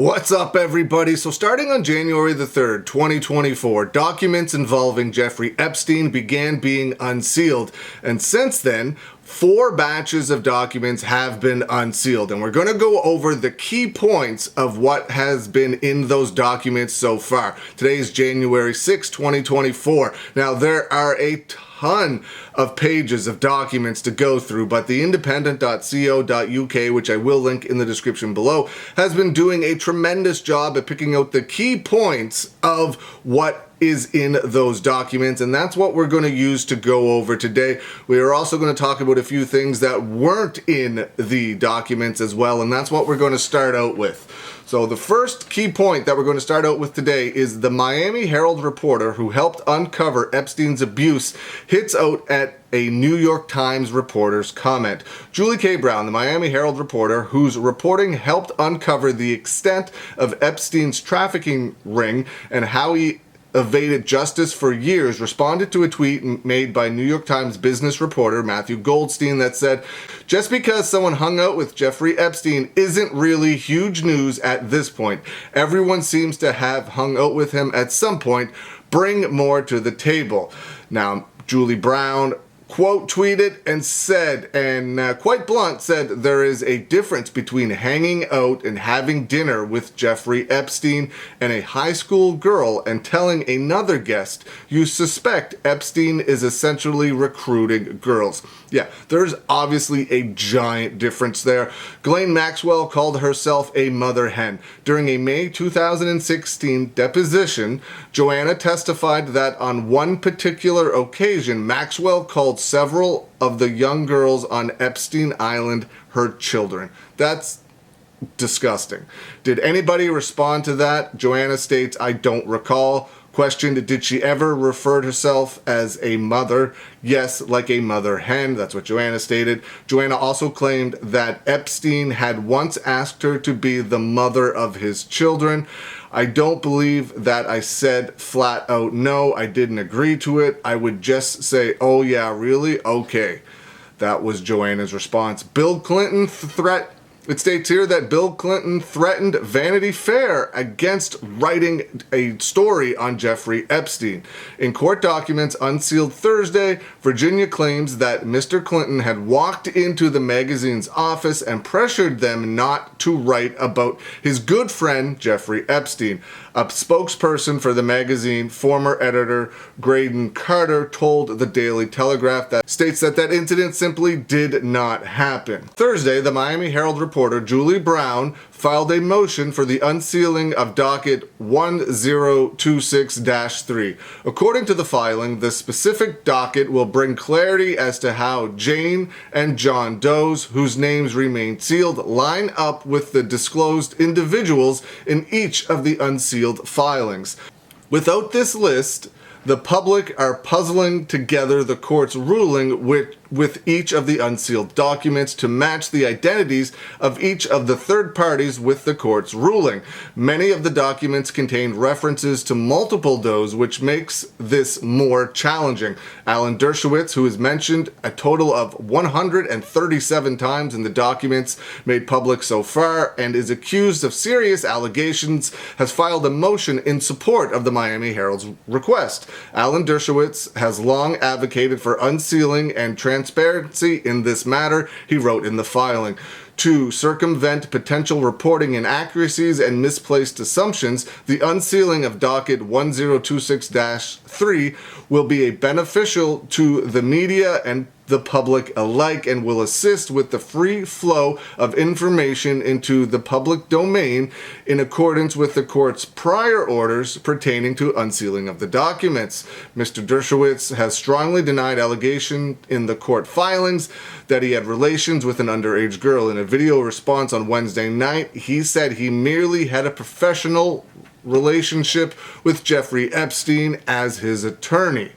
What's up, everybody? So starting on January the 3rd, 2024, documents involving Jeffrey Epstein began being unsealed. And since then, 4 batches of documents have been unsealed. And we're going to go over the key points of what has been in those documents so far. Today is January 6, 2024. Now, there are a ton of pages of documents to go through, but the independent.co.uk, which I will link in the description below, has been doing a tremendous job at picking out the key points of what is in those documents, and that's what we're going to use to go over today. We are also going to talk about a few things that weren't in the documents as well, and that's what we're going to start out with. So the first key point that we're going to start out with today is the Miami Herald reporter who helped uncover Epstein's abuse hits out at a New York Times reporter's comment. Julie K. Brown, the Miami Herald reporter whose reporting helped uncover the extent of Epstein's trafficking ring and how he evaded justice for years, responded to a tweet made by New York Times business reporter Matthew Goldstein that said, "Just because someone hung out with Jeffrey Epstein isn't really huge news at this point. Everyone seems to have hung out with him at some point. Bring more to the table." Now, Julie Brown quote tweeted and said, and quite blunt, said there is a difference between hanging out and having dinner with Jeffrey Epstein and a high school girl and telling another guest you suspect Epstein is essentially recruiting girls. Yeah, there's obviously a giant difference there. Ghislaine Maxwell called herself a mother hen. During a May 2016 deposition, Joanna testified that on one particular occasion, Maxwell called several of the young girls on Epstein Island her children. That's disgusting. Did anybody respond to that? Joanna states, "I don't recall." Questioned, did she ever refer to herself as a mother? Yes, like a mother hen. That's what Joanna stated. Joanna also claimed that Epstein had once asked her to be the mother of his children. "I don't believe that I said flat out no. I didn't agree to it. I would just say, oh yeah, really? Okay." That was Joanna's response. Bill Clinton It states here that Bill Clinton threatened Vanity Fair against writing a story on Jeffrey Epstein. In court documents unsealed Thursday, Virginia claims that Mr. Clinton had walked into the magazine's office and pressured them not to write about his good friend Jeffrey Epstein. A spokesperson for the magazine, former editor Graydon Carter, told the Daily Telegraph that states that incident simply did not happen. Thursday, the Miami Herald reporter Julie Brown filed a motion for the unsealing of docket 1026-3. According to the filing, the specific docket will bring clarity as to how Jane and John Doe's, whose names remain sealed, line up with the disclosed individuals in each of the unsealed filings. Without this list, the public are puzzling together the court's ruling with each of the unsealed documents to match the identities of each of the third parties with the court's ruling. Many of the documents contain references to multiple Does, which makes this more challenging. Alan Dershowitz, who is mentioned a total of 137 times in the documents made public so far and is accused of serious allegations, has filed a motion in support of the Miami Herald's request. Alan Dershowitz has long advocated for unsealing and transparency in this matter, he wrote in the filing. To circumvent potential reporting inaccuracies and misplaced assumptions, the unsealing of docket 1026-3 will be beneficial to the media and the public alike and will assist with the free flow of information into the public domain in accordance with the court's prior orders pertaining to unsealing of the documents. Mr. Dershowitz has strongly denied allegation in the court filings that he had relations with an underage girl. In a video response on Wednesday night, he said he merely had a professional relationship with Jeffrey Epstein as his attorney.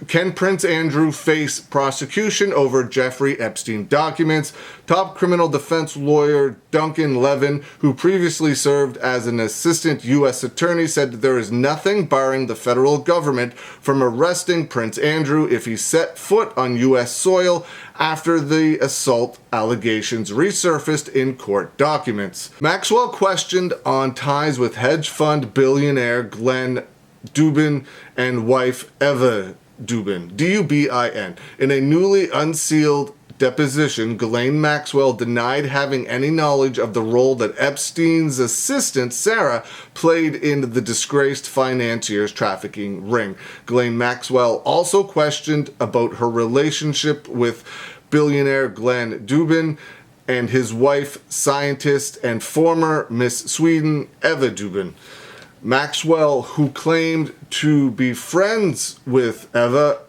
Can Prince Andrew face prosecution over Jeffrey Epstein documents? Top criminal defense lawyer Duncan Levin, who previously served as an assistant U.S. attorney, said that there is nothing barring the federal government from arresting Prince Andrew if he set foot on U.S. soil after the assault allegations resurfaced in court documents. Maxwell questioned on ties with hedge fund billionaire Glenn Dubin and wife Eva Dubin, D-U-B-I-N. In a newly unsealed deposition, Ghislaine Maxwell denied having any knowledge of the role that Epstein's assistant, Sarah, played in the disgraced financier's trafficking ring. Ghislaine Maxwell also questioned about her relationship with billionaire Glenn Dubin and his wife, scientist and former Miss Sweden, Eva Dubin. Maxwell, who claimed to be friends with Eva,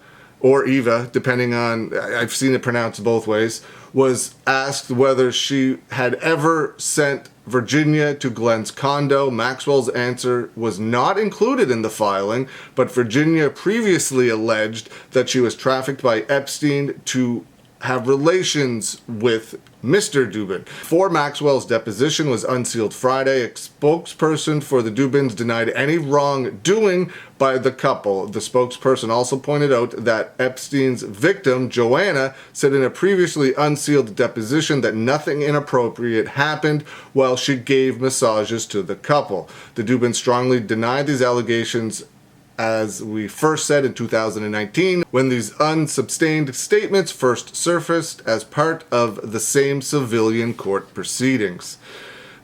or Eva, depending on, I've seen it pronounced both ways, was asked whether she had ever sent Virginia to Glenn's condo. Maxwell's answer was not included in the filing, but Virginia previously alleged that she was trafficked by Epstein to have relations with Mr. Dubin. Before Maxwell's deposition was unsealed Friday, a spokesperson for the Dubins denied any wrongdoing by the couple. The spokesperson also pointed out that Epstein's victim, Joanna, said in a previously unsealed deposition that nothing inappropriate happened while she gave massages to the couple. The Dubins strongly denied these allegations, as we first said in 2019, when these unsubstantiated statements first surfaced as part of the same civilian court proceedings.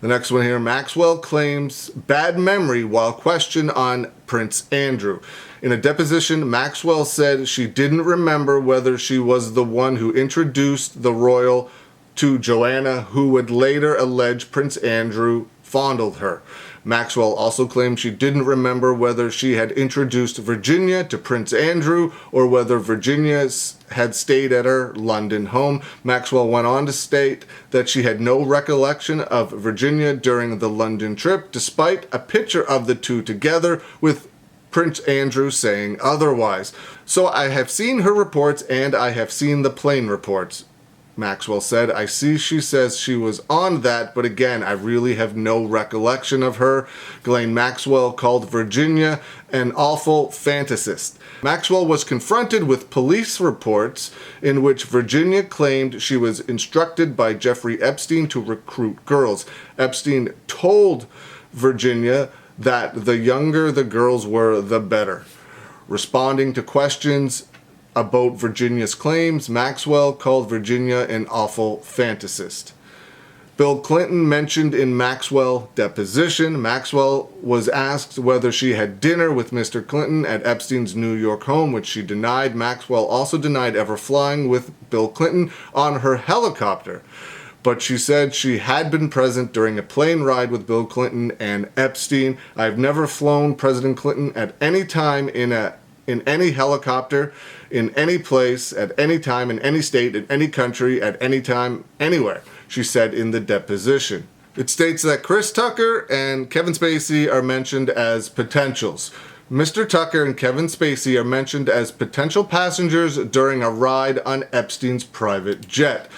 The next one here, Maxwell claims bad memory while questioned on Prince Andrew. In a deposition, Maxwell said she didn't remember whether she was the one who introduced the royal to Joanna, who would later allege Prince Andrew fondled her. Maxwell also claimed she didn't remember whether she had introduced Virginia to Prince Andrew or whether Virginia had stayed at her London home. Maxwell went on to state that she had no recollection of Virginia during the London trip, despite a picture of the two together with Prince Andrew saying otherwise. So I have seen her reports and I have seen the plane reports, Maxwell said. I see she says she was on that, but again, I really have no recollection of her. Ghislaine Maxwell called Virginia an awful fantasist. Maxwell was confronted with police reports in which Virginia claimed she was instructed by Jeffrey Epstein to recruit girls. Epstein told Virginia that the younger the girls were, the better. Responding to questions about Virginia's claims, Maxwell called Virginia an awful fantasist. Bill Clinton mentioned in Maxwell deposition. Maxwell was asked whether she had dinner with Mr. Clinton at Epstein's New York home, which she denied. Maxwell also denied ever flying with Bill Clinton on her helicopter, but she said she had been present during a plane ride with Bill Clinton and Epstein. I've never flown President Clinton at any time in any helicopter, in any place, at any time, in any state, in any country, at any time, anywhere, she said in the deposition. It states that Chris Tucker and Kevin Spacey are mentioned as potentials. Mr. Tucker and Kevin Spacey are mentioned as potential passengers during a ride on Epstein's private jet.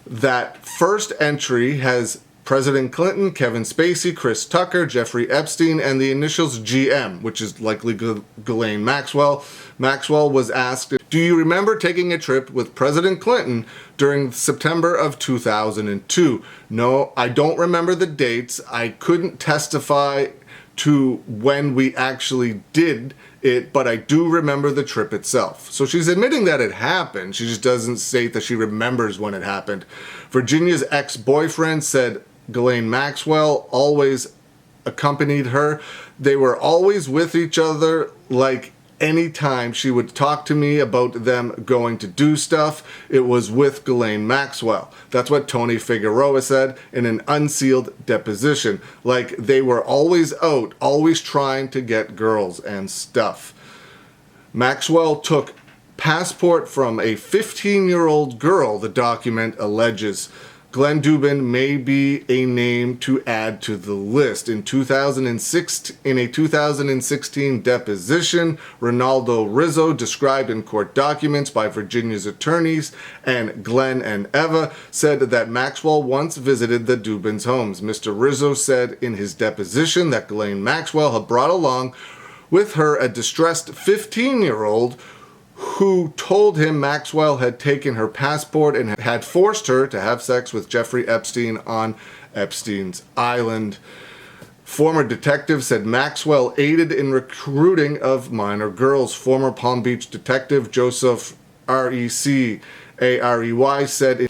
That first entry has President Clinton, Kevin Spacey, Chris Tucker, Jeffrey Epstein, and the initials GM, which is likely Ghislaine Maxwell. Maxwell was asked, do you remember taking a trip with President Clinton during September of 2002? No, I don't remember the dates. I couldn't testify to when we actually did it, but I do remember the trip itself. So she's admitting that it happened. She just doesn't state that she remembers when it happened. Virginia's ex-boyfriend said Ghislaine Maxwell always accompanied her. They were always with each other, like anytime she would talk to me about them going to do stuff, it was with Ghislaine Maxwell. That's what Tony Figueroa said in an unsealed deposition. Like they were always out, always trying to get girls and stuff. Maxwell took passport from a 15-year-old girl, the document alleges. Glenn Dubin may be a name to add to the list. In a 2016 deposition, Ronaldo Rizzo, described in court documents by Virginia's attorneys, and Glenn and Eva, said that Maxwell once visited the Dubins' homes. Mr. Rizzo said in his deposition that Ghislaine Maxwell had brought along with her a distressed 15-year-old who told him Maxwell had taken her passport and had forced her to have sex with Jeffrey Epstein on Epstein's Island. Former detectives said Maxwell aided in recruiting of minor girls. Former Palm Beach detective Joseph Arey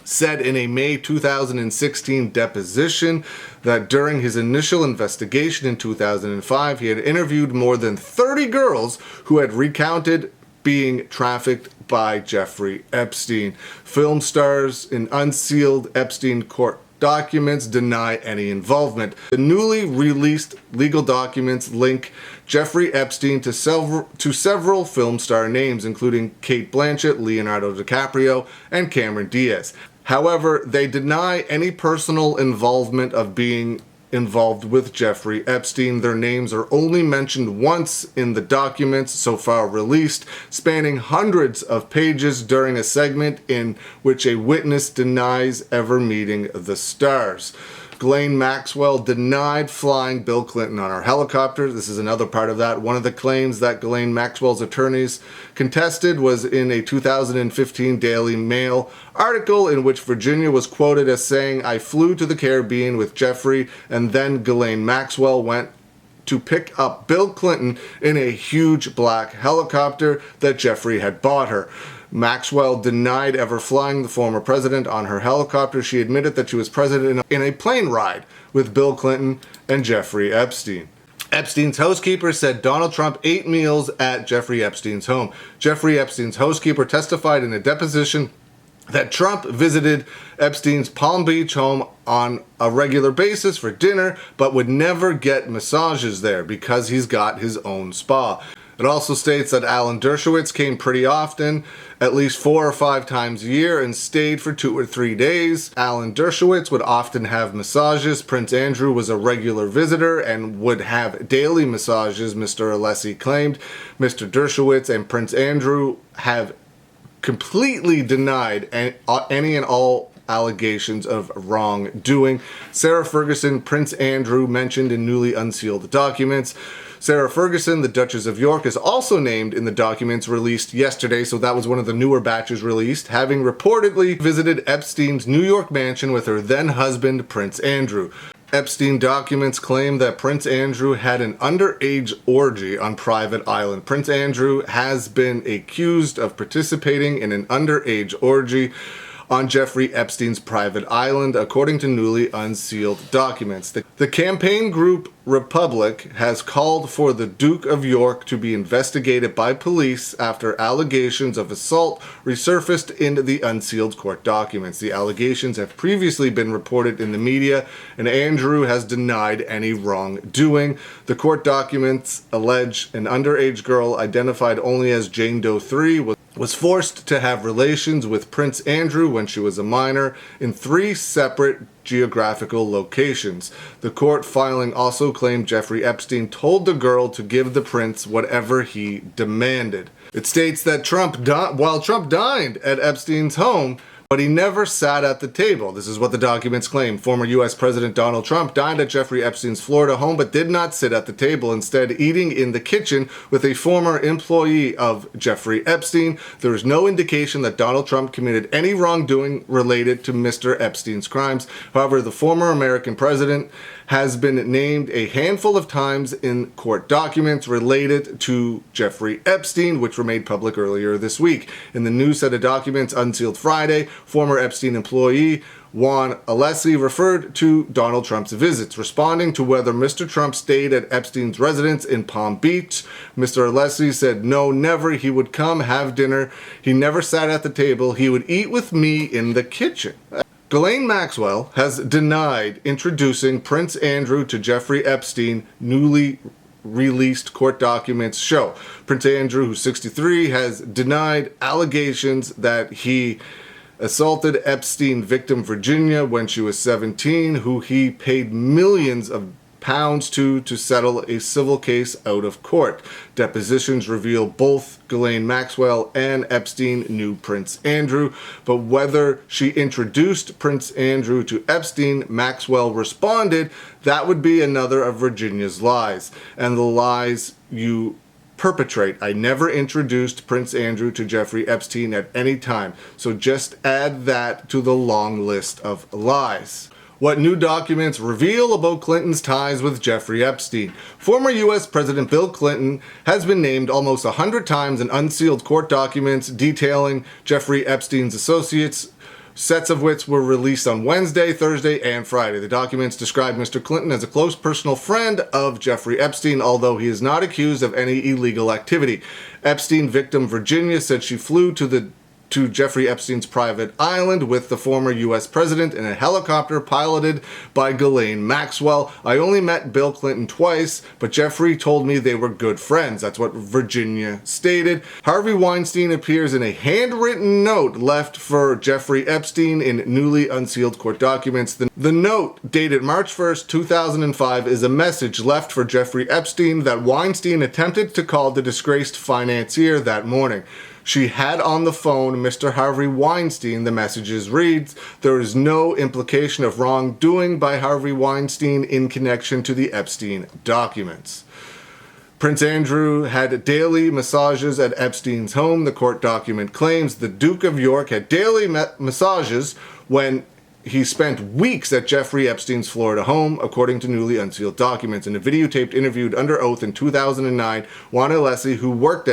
said in a May 2016 deposition that during his initial investigation in 2005, he had interviewed more than 30 girls who had recounted being trafficked by Jeffrey Epstein. Film stars in unsealed Epstein court documents deny any involvement. The newly released legal documents link Jeffrey Epstein to several film star names, including Cate Blanchett, Leonardo DiCaprio, and Cameron Diaz. However, they deny any personal involvement of being involved with Jeffrey Epstein. Their names are only mentioned once in the documents so far released, spanning hundreds of pages during a segment in which a witness denies ever meeting the stars. Ghislaine Maxwell denied flying Bill Clinton on her helicopter. This is another part of that. One of the claims that Ghislaine Maxwell's attorneys contested was in a 2015 Daily Mail article in which Virginia was quoted as saying, "I flew to the Caribbean with Jeffrey, and then Ghislaine Maxwell went to pick up Bill Clinton in a huge black helicopter that Jeffrey had bought her." Maxwell denied ever flying the former president on her helicopter. She admitted that she was present in a plane ride with Bill Clinton and Jeffrey Epstein. Epstein's housekeeper said Donald Trump ate meals at Jeffrey Epstein's home. Jeffrey Epstein's housekeeper testified in a deposition that Trump visited Epstein's Palm Beach home on a regular basis for dinner, but would never get massages there because he's got his own spa. It also states that Alan Dershowitz came pretty often, at least 4 or 5 times a year, and stayed for 2 or 3 days. Alan Dershowitz would often have massages. Prince Andrew was a regular visitor and would have daily massages, Mr. Alessi claimed. Mr. Dershowitz and Prince Andrew have completely denied any and all allegations of wrongdoing. Sarah Ferguson, Prince Andrew mentioned in newly unsealed documents. Sarah Ferguson, the Duchess of York, is also named in the documents released yesterday, so that was one of the newer batches released, having reportedly visited Epstein's New York mansion with her then-husband, Prince Andrew. Epstein documents claim that Prince Andrew had an underage orgy on private island. Prince Andrew has been accused of participating in an underage orgy on Jeffrey Epstein's private island, according to newly unsealed documents. The campaign group Republic has called for the Duke of York to be investigated by police after allegations of assault resurfaced in the unsealed court documents. The allegations have previously been reported in the media, and Andrew has denied any wrongdoing. The court documents allege an underage girl identified only as Jane Doe 3 was forced to have relations with Prince Andrew when she was a minor in 3 separate geographical locations. The court filing also claimed Jeffrey Epstein told the girl to give the prince whatever he demanded. It states that while Trump dined at Epstein's home, but he never sat at the table. This is what the documents claim. Former U.S. President Donald Trump dined at Jeffrey Epstein's Florida home, but did not sit at the table, instead eating in the kitchen with a former employee of Jeffrey Epstein. There is no indication that Donald Trump committed any wrongdoing related to Mr. Epstein's crimes. However, the former American president has been named a handful of times in court documents related to Jeffrey Epstein, which were made public earlier this week. In the new set of documents unsealed Friday, former Epstein employee Juan Alessi referred to Donald Trump's visits, responding to whether Mr. Trump stayed at Epstein's residence in Palm Beach. Mr. Alessi said, "No, never. He would come have dinner. He never sat at the table. He would eat with me in the kitchen." Ghislaine Maxwell has denied introducing Prince Andrew to Jeffrey Epstein, newly released court documents show. Prince Andrew, who's 63, has denied allegations that he assaulted Epstein victim Virginia when she was 17, who he paid millions of pounds to settle a civil case out of court. Depositions reveal both Ghislaine Maxwell and Epstein knew Prince Andrew, but whether she introduced Prince Andrew to Epstein, Maxwell responded, that would be another of Virginia's lies, and the lies you perpetrate. I never introduced Prince Andrew to Jeffrey Epstein at any time, so just add that to the long list of lies. What new documents reveal about Clinton's ties with Jeffrey Epstein? Former U.S. President Bill Clinton has been named almost 100 times in unsealed court documents detailing Jeffrey Epstein's associates, sets of which were released on Wednesday, Thursday, and Friday. The documents describe Mr. Clinton as a close personal friend of Jeffrey Epstein, although he is not accused of any illegal activity. Epstein victim Virginia said she flew to Jeffrey Epstein's private island with the former U.S. president in a helicopter piloted by Ghislaine Maxwell. I only met Bill Clinton twice, but Jeffrey told me they were good friends. That's what Virginia stated. Harvey Weinstein appears in a handwritten note left for Jeffrey Epstein in newly unsealed court documents. The note, dated March 1st, 2005, is a message left for Jeffrey Epstein that Weinstein attempted to call the disgraced financier that morning. She had on the phone Mr. Harvey Weinstein. The messages reads, there is no implication of wrongdoing by Harvey Weinstein in connection to the Epstein documents. Prince Andrew had daily massages at Epstein's home. The court document claims the Duke of York had daily massages when he spent weeks at Jeffrey Epstein's Florida home, according to newly unsealed documents. In a videotaped interview under oath in 2009, Juan Alessi, who worked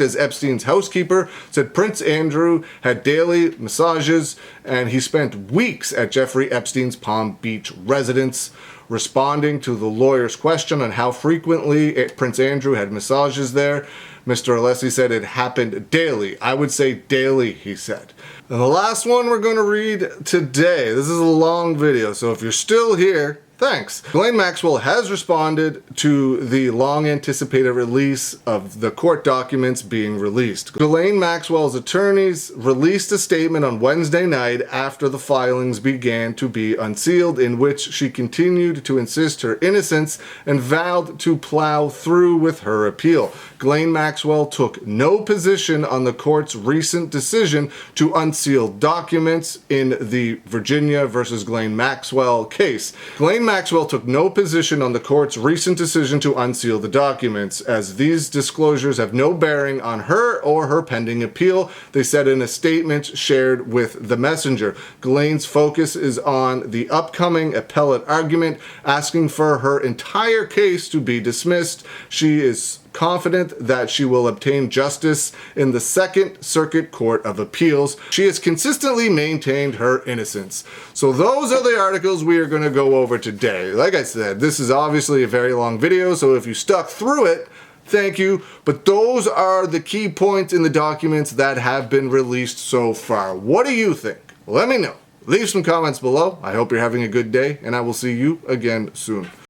as Epstein's housekeeper, said Prince Andrew had daily massages and he spent weeks at Jeffrey Epstein's Palm Beach residence. Responding to the lawyer's question on how frequently Prince Andrew had massages there, Mr. Alessi said it happened daily. I would say daily, he said. And the last one we're going to read today, this is a long video, so if you're still here, thanks. Ghislaine Maxwell has responded to the long-anticipated release of the court documents being released. Ghislaine Maxwell's attorneys released a statement on Wednesday night after the filings began to be unsealed, in which she continued to insist her innocence and vowed to plow through with her appeal. Ghislaine Maxwell took no position on the court's recent decision to unseal documents in the Virginia versus Ghislaine Maxwell case. Ghislaine Maxwell took no position on the court's recent decision to unseal the documents, as these disclosures have no bearing on her or her pending appeal, they said in a statement shared with The Messenger. Ghislaine's focus is on the upcoming appellate argument, asking for her entire case to be dismissed. She is confident that she will obtain justice in the Second Circuit Court of Appeals. She has consistently maintained her innocence. So those are the articles we are going to go over today. Like I said, this is obviously a very long video, so if you stuck through it, thank you. But those are the key points in the documents that have been released so far. What do you think? Let me know. Leave some comments below. I hope you're having a good day, and I will see you again soon.